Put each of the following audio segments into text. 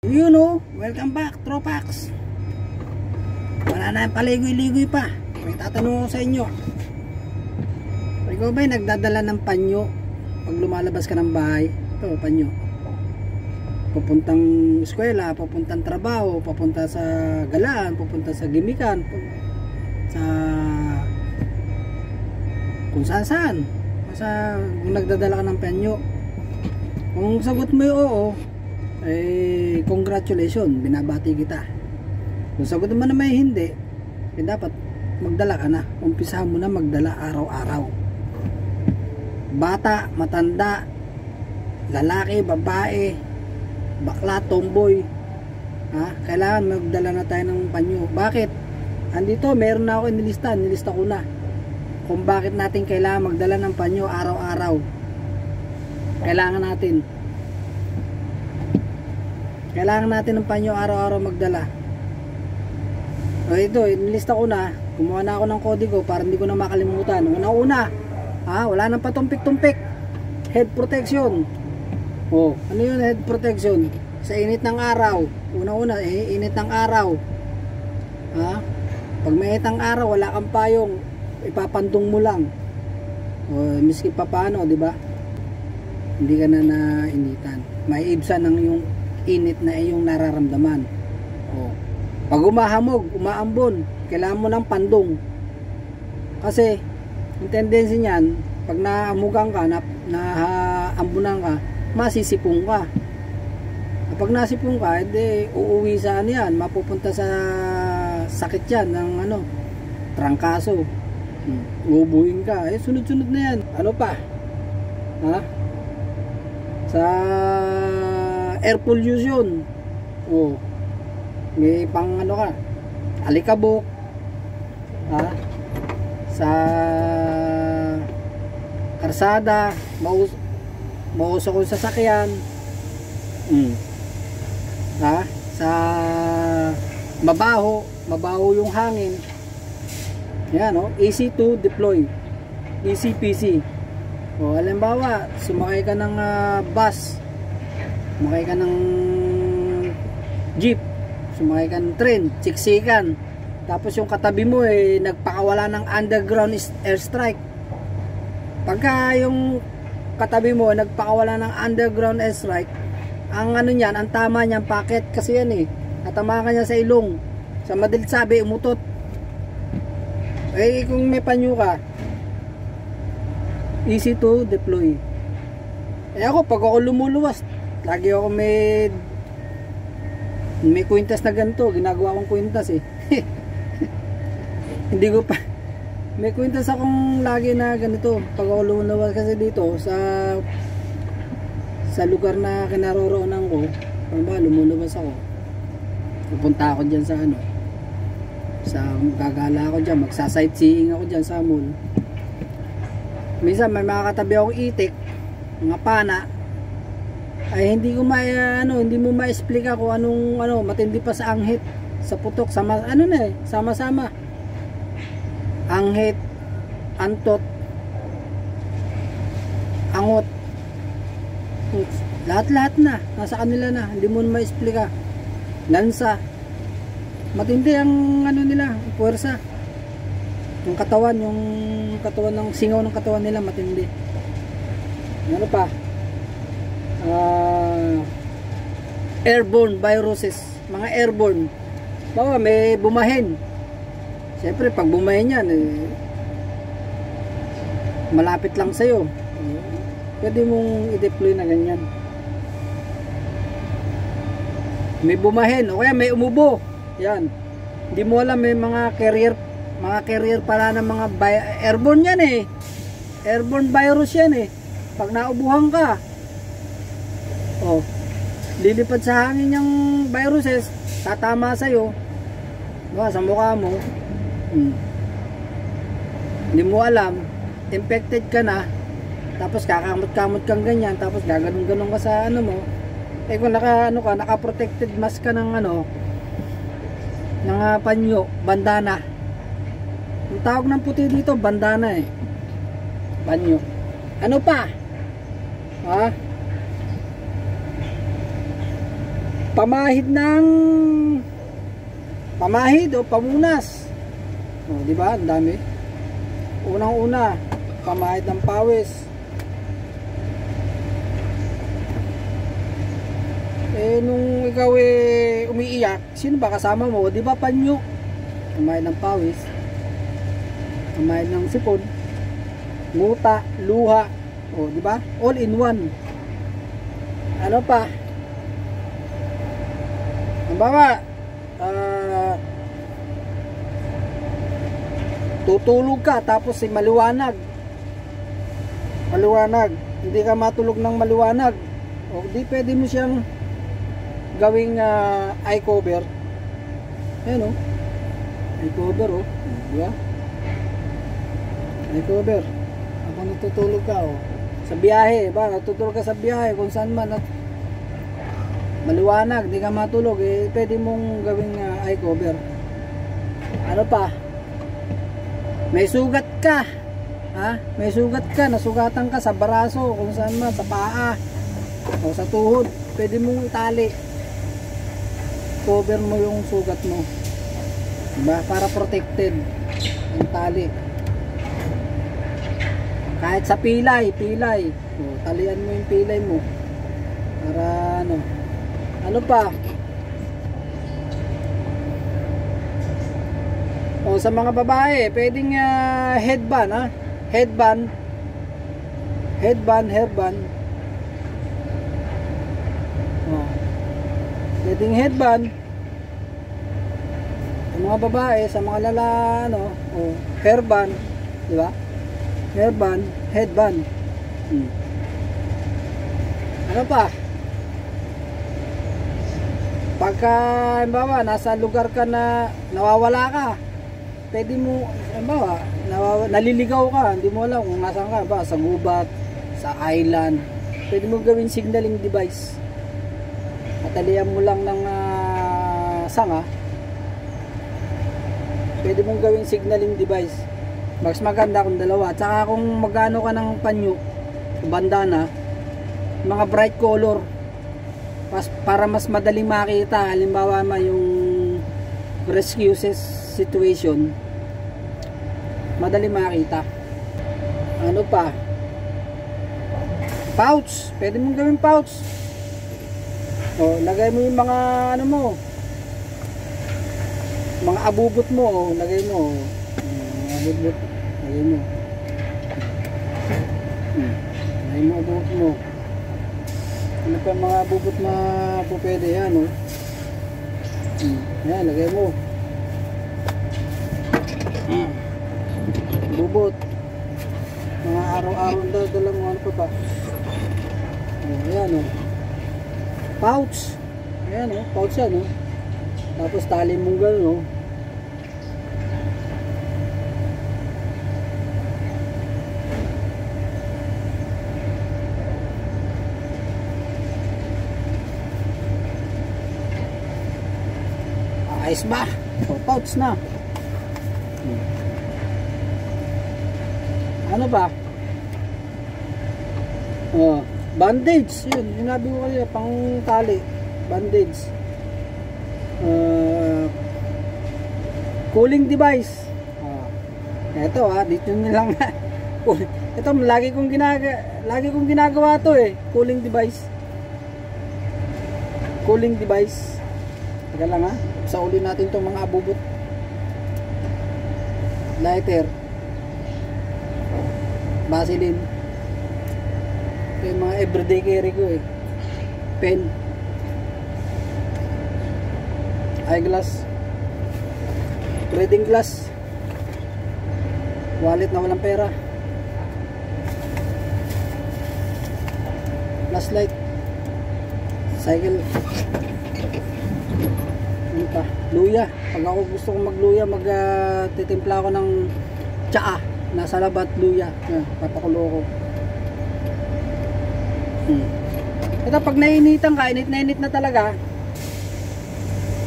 You know, welcome back, Tropax. Wala na yung paligoy-ligoy pa. May tatanong ko sa inyo. Ikaw ba'y nagdadala ng panyo pag lumalabas ka ng bahay? Ito, panyo. Papuntang eskwela, papuntang trabaho, papunta sa galaan, papunta sa gimikan, sa kung saan. Basta kung nagdadala ka ng panyo. Kung sagot mo yung oo, eh, congratulations, binabati kita. Kung sagot mo naman hindi, eh, dapat magdala ka na. Umpisahan mo na magdala araw-araw. Bata, matanda, lalaki, babae, bakla, tomboy, kailangan magdala na tayo ng panyo. Bakit? Andito, meron na ako nilista ko na kung bakit natin kailangan magdala ng panyo araw-araw. Kailangan natin ng panyo araw-araw magdala. O ito, inilista ko na. Gumawa na ako ng kodigo para hindi ko na makalimutan. Una-una, wala nang patumpik-tumpik. Head protection. O, ano yun head protection? Sa init ng araw. Una-una, init ng araw. Pag may init ng araw, wala kang payong, ipapandong mo lang. O, miski pa paano, di ba? Hindi ka na nainitan. May ibsan ng yung init na iyong nararamdaman. O, pag umahamog, umaambon, kailangan mo ng pandong. Kasi yung tendency niyan, pag naamugan ka, naambunan ka, masisipong ka. Kapag nasipong ka, edi uuwi sa ano yan, mapupunta sa sakit yan ng trangkaso. Ubuhin ka, sunod-sunod na yan. Ano pa? Sa air pollution, may pang ka, alikabok, sa karsada, mausok yung sasakyan, sa mabaho yung hangin, yan, easy to deploy, easy peasy. Halimbawa, sumakay ka ng bus, sumakay ka ng jeep, sumakay ka ng train, siksikan, tapos yung katabi mo nagpakawala ng underground airstrike. Pagka yung katabi mo nagpakawala ng underground airstrike, ang niyan, ang tama niyan, packet kasi yan natama ka niya sa ilong, sa madalit sabi, umutot. Kung may panyo ka, easy to deploy. Ako, pag ako lumuluwas, lagi ako may kwintas na ganito, ginagawa kong kwintas hindi ko pa may kwintas akong lagi na ganito pag ako lumuluwas, kasi dito sa lugar na kinaroroonan ko, lumuluwas ako, pupunta ako dyan sa gagala ako dyan, magsa-sightseeing ako dyan sa mall. Minsan may makakatabi akong itik, mga pana, ay hindi ko hindi mo ma-explica kung anong matindi pa sa anghit, sa putok, sama-sama. Anghit, antot, angot, lahat na nasa kanila na, hindi mo ma-explica. Lansa, matindi ang nila, puwersa. Yung katawan ng singaw ng katawan nila matindi. Ano pa? Airborne viruses, mga airborne. Bawa may bumahin. Siyempre pag bumahin yan, malapit lang sa'yo. Pwede mong i-deploy na ganyan. May bumahin o kaya may umubo. Yan. Hindi mo alam, may mga carrier pala ng mga airborne yan airborne virus yan pag naubuhan ka, lilipad sa hangin yung viruses, tatama sa'yo, sa mukha mo, hindi mo alam, infected ka na, tapos kakamot-kamot kang ganyan, tapos gaganon-ganon ka sa mo, kung naka-protected mask ka ng ng panyo, bandana. Ang tawag ng puti dito, bandana panyo. Ano pa? pamahid o pamunas. O, di ba? Ang dami. Unang-una, pamahid ng pawis. Nung ikaw umiiyak, sino ba kasama mo? Di ba panyo? Pamahid ng pawis. Pamahid ng sipon. Nguta, luha. O, di ba? All in one. Ano pa? Halimbawa, tutulog ka tapos maliwanag. Hindi ka matulog ng maliwanag. O di pwede mo siyang gawing eye cover. Ayan o. Eye cover o. Diba? Eye cover. Habang natutulog ka o. Sa biyahe ba? Natutulog ka sa biyahe kung saan man at maliwanag, di ka matulog, pwede mong gawing eye cover. Ano pa? May sugat ka, may sugat ka, nasugatan ka sa baraso, kung saan man, sa paa o sa tuhod, pwede mong itali, cover mo yung sugat mo, diba? Para protected ang tali. Kahit sa pilay o, talian mo yung pilay mo para ano pa? O sa mga babae, pwedeng headband, hairband. O, pwedeng headband. Sa mga babae, sa mga hairband, di ba? Headband. Ano pa? Pagka, halimbawa, nasa lugar ka na nawawala ka, pwede mo, halimbawa, naliligaw ka, hindi mo alam kung nasaan ka, ba, sa gubat, sa island, pwede mo gawin signaling device. Matalian mo lang ng sanga, pwede mong gawin signaling device. Mas maganda kung dalawa. Tsaka kung magano ka ng panyo, bandana, mga bright color, para mas madaling makita. Halimbawa yung rescue situation, madaling makita. Ano pa? Pouch, pwede mong gawin pouch. O, lagay mo yung mga mga abubot mo, lagay mo. Abubot, lagay mo. Lagay mo abubot mo. Ano pa mga bubot na po pwede yan, o. Yan, lagay mo. Bubot. Mga araw-araw na dala mo, ano pa. Ayan, o. Pouch. Ayan, o. Pouch yan, o. Tapos tali mong gano'n, o. Ayos ba? O, pouch na. Ano ba? O, bandage. Yun, sinabi ko kanina, pang tali. Bandage. Cooling device. Ito dito nilang ito lagi kong ginagawa to cooling device. Teka lang saulin natin itong mga abubot. Lighter, Vaseline. Ito yung mga everyday carry ko pen, eyeglass, reading glass, wallet na walang pera, flashlight, cycle, ano pa, luya. Pag ako gusto kong magluya, titimpla ako ng tsaa, nasa labat luya, papakulo ko. Ito pag nainitan ka, init na talaga,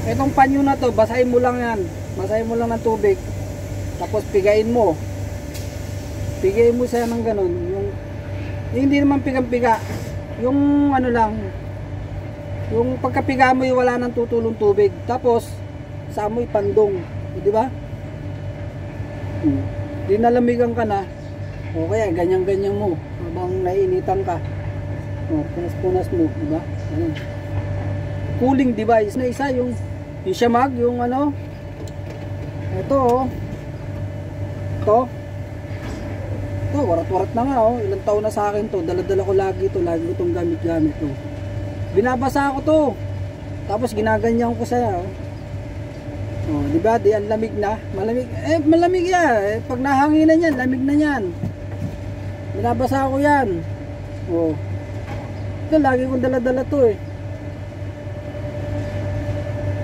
itong panyo na to, basahin mo lang yan, basahin mo lang ng tubig, tapos pigain mo siya ng ganun, yung hindi naman pigang-piga, yung ano lang, Yung pagkapiga mo, wala nang tutulong tubig. Tapos, sa amoy pandong. Di ba? Di nalamigan ka na. O kaya, ganyan-ganyan mo. Habang naiinitan ka. O, punas-punas mo. Di ba? Ano? Cooling device na isa. Yung Shamag, yung ano. Ito, oh. Ito. Ito, warat-warat na nga, oh. Ilang taon na sa akin to. Dala-dala ko lagi to. Lagi ko itong gamit-gamit to. Binabasa ko to. Tapos ginaganyan ko saya. Oh, di ba? Di ang lamig na. Malamig. Malamig yan. Pag nahanginan yan, lamig na yan. Binabasa ko yan. Oh. Ito, lagi kong dala-dala to eh.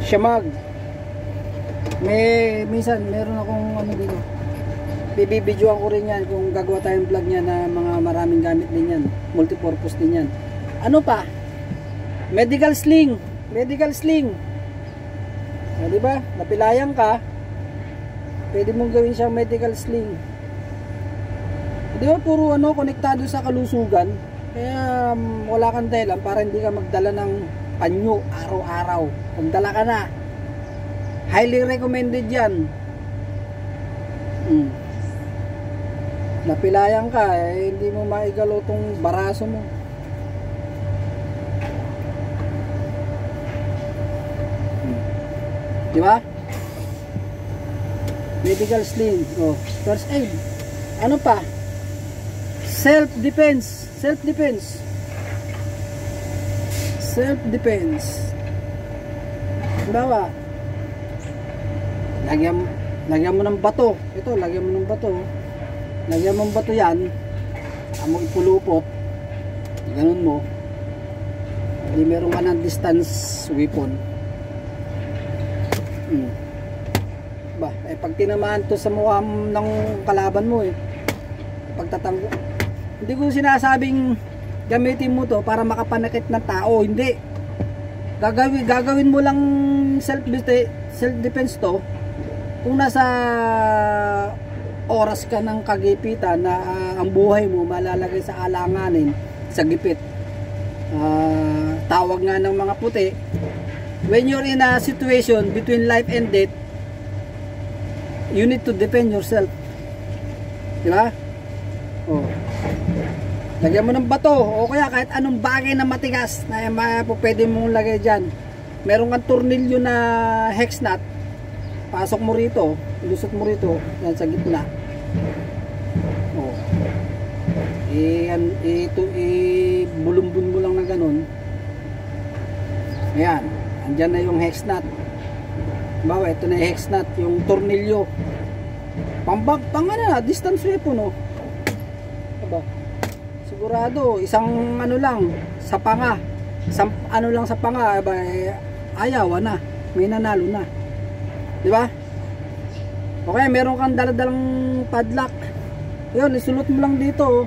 Shamag. Minsan, meron akong ano dito. Bibidyoan ko rin yan kung gagawa tayong vlog niya na mga maraming gamit din yan. Multipurpose din yan. Ano pa? Medical sling. Medical sling. O, diba? Napilayan ka. Pwede mong gawin siyang medical sling. Diba? Puro ano, konektado sa kalusugan. Kaya wala kang dahilan para hindi ka magdala ng panyo araw-araw. Pagdala ka na. Highly recommended yan. Napilayan ka, hindi mo maigalo tong baraso mo. Di ba? Medical sling. Oh, first aid. Ano pa? Self-defense. Self-defense. Self-defense. Bawa. Lagyan mo ng bato. Ito, lagyan mo ng bato. Lagyan mo ng bato yan. Amo ipulupot. Ganun mo. Hindi meron ka ng distance weapon. Ba, pag tinamaan to sa mukha ng kalaban mo pagtatanggo, hindi ko sinasabing gamitin mo to para makapanakit ng tao, hindi. Gagawin mo lang self defense to kung nasa oras ka ng kagipitan na ang buhay mo malalagay sa alanganin, sa gipit. Tawag nga ng mga puti, when you're in a situation between life and death, you need to defend yourself. Diba? Oh. Lagyan mo ng bato o kaya kahit anong bagay na matigas na pwede mong lagay dyan. Meron kang tornilyo na hex nut, pasok mo rito, ilusot mo rito yan sa gitna. Oh. Bulumbun mo lang na ganun. Ayan, andyan na yung hex nut. Bawa, ito na yung hex nut, yung tornilyo. Pang ano na, distance weapon, oh. Aba, sigurado, isang ano lang, sa panga. Isang ano lang sa panga, aba, ayaw na. May nanalo na. Di ba? Okay, meron kang daladalang padlock. Yun, isulot mo lang dito, oh.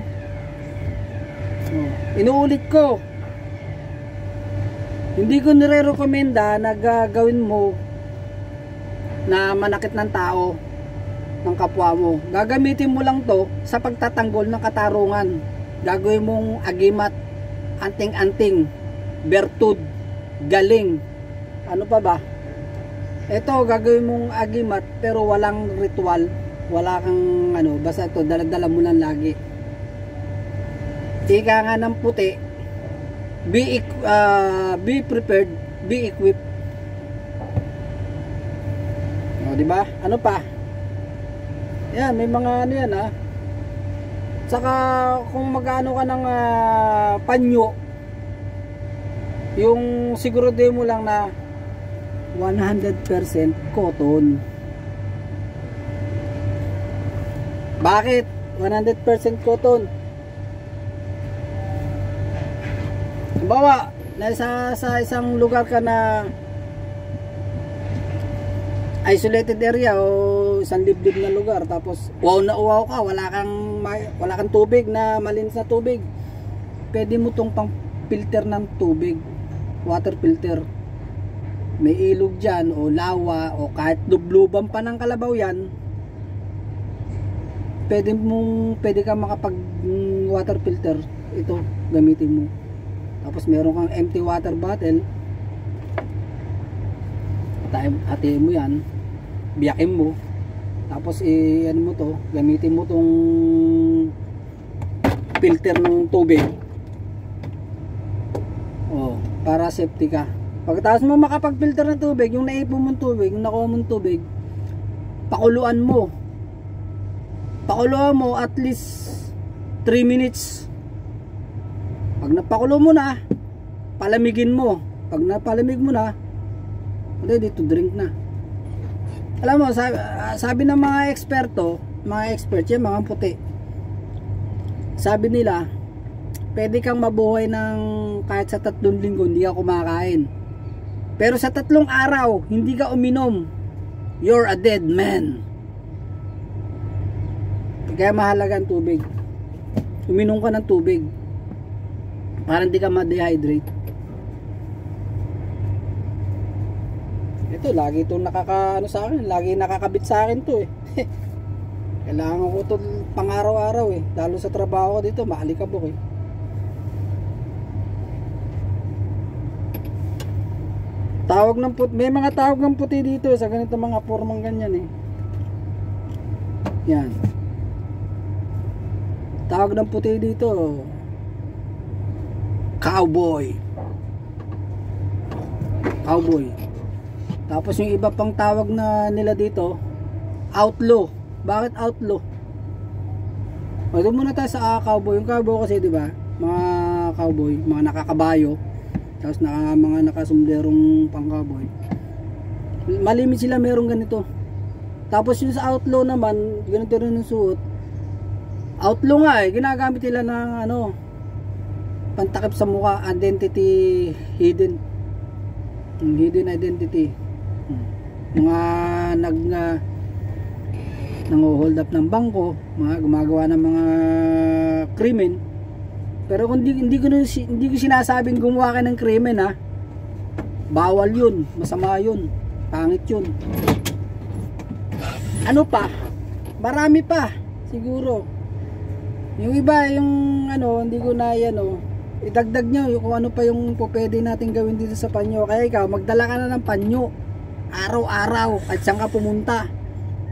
Inuulit ko. Hindi ko nire-recommenda na gagawin mo na manakit ng tao, ng kapwa mo. Gagamitin mo lang to sa pagtatanggol ng katarungan. Gagawin mong agimat, anting-anting, bertud, galing. Ano pa ba? Ito, gagawin mong agimat pero walang ritual. Wala kang ano, basta ito, dala-dala mo lang lagi. Ika nga ng puti, be prepared, be equipped. O, diba? Ano pa? Yan, may mga ano yan, ha. Saka kung magano ka ng panyo, yung sigurado mo lang na 100% cotton. Bakit 100% cotton? Halimbawa, sa isang lugar ka na isolated area o isang liblib na lugar, tapos uwaw na uwaw ka, wala kang tubig na malinis na tubig, pwede mo tong pang filter ng tubig, water filter. May ilog dyan o lawa o kahit lubluban pa ng kalabaw yan, pwede ka makapag water filter. Ito gamitin mo. Tapos meron kang empty water bottle, Hatiin mo yan, biyakin mo, tapos ano mo to, gamitin mo tong filter ng tubig, para safety ka. Pagkatapos mo makapag-filter ng tubig, yung naipon mong tubig, yung nakuha mong tubig, pakuluan mo at least 3 minutes. Pag napakulo mo na, palamigin mo. Pag napalamig mo na, ready to drink na. Alam mo, sabi ng mga eksperto, mga expert yan, mga puti, sabi nila, pwede kang mabuhay ng kahit sa 3 linggo hindi ka kumakain, pero sa 3 araw hindi ka uminom, you're a dead man. Kaya mahalaga ang tubig. Uminom ka ng tubig para hindi ka ma-dehydrate. Ito, lagi itong sa akin, lagi nakakabit sa akin to eh. Kailangan ko ito pang araw-araw eh, lalo sa trabaho ko dito, maalikabok eh. Tawag ng puti, may mga tawag ng puti dito sa ganito mga formang ganyan eh. Yan. Tawag ng puti dito, cowboy. Tapos yung iba pang tawag na nila dito, outlaw. Bakit outlaw? Doon muna tayo sa cowboy. Yung cowboy kasi, di ba? Mga cowboy, mga nakakabayo, tapos mga nakasumderong pang cowboy. Malimit sila merong ganito. Tapos yung sa outlaw naman, ganito rin yung suot. Outlaw nga eh, ginagamit nila ng pantakip sa mukha, identity hidden. Hidden identity. Mga nang-hold up ng bangko, mga gumagawa ng mga krimen. Pero kung hindi ko sinasabing gumawa ka ng krimen ha. Bawal 'yun, masama 'yun, pangit 'yun. Ano pa? Marami pa siguro. Yung iba, yung hindi ko na idagdag nyo yung kung ano pa yung pwede natin gawin dito sa panyo. Kaya ikaw, magdala ka na ng panyo araw-araw at saan ka pumunta.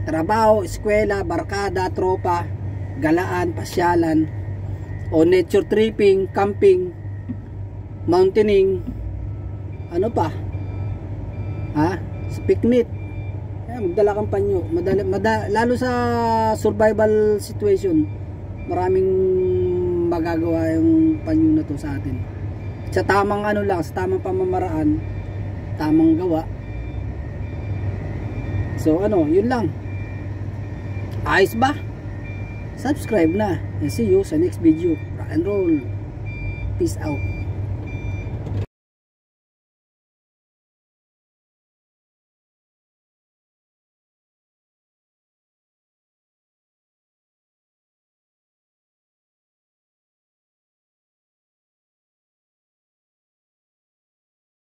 Trabaho, eskwela, barkada, tropa, galaan, pasyalan, o nature tripping, camping, mountaineering, ano pa? Picnic. Kaya magdala kang panyo. Lalo sa survival situation, maraming magagawa yung panyo na to sa atin. Sa tamang sa tamang pamamaraan, tamang gawa. So yun lang. Ayos ba? Subscribe na. And see you sa next video. Rock and roll. Peace out.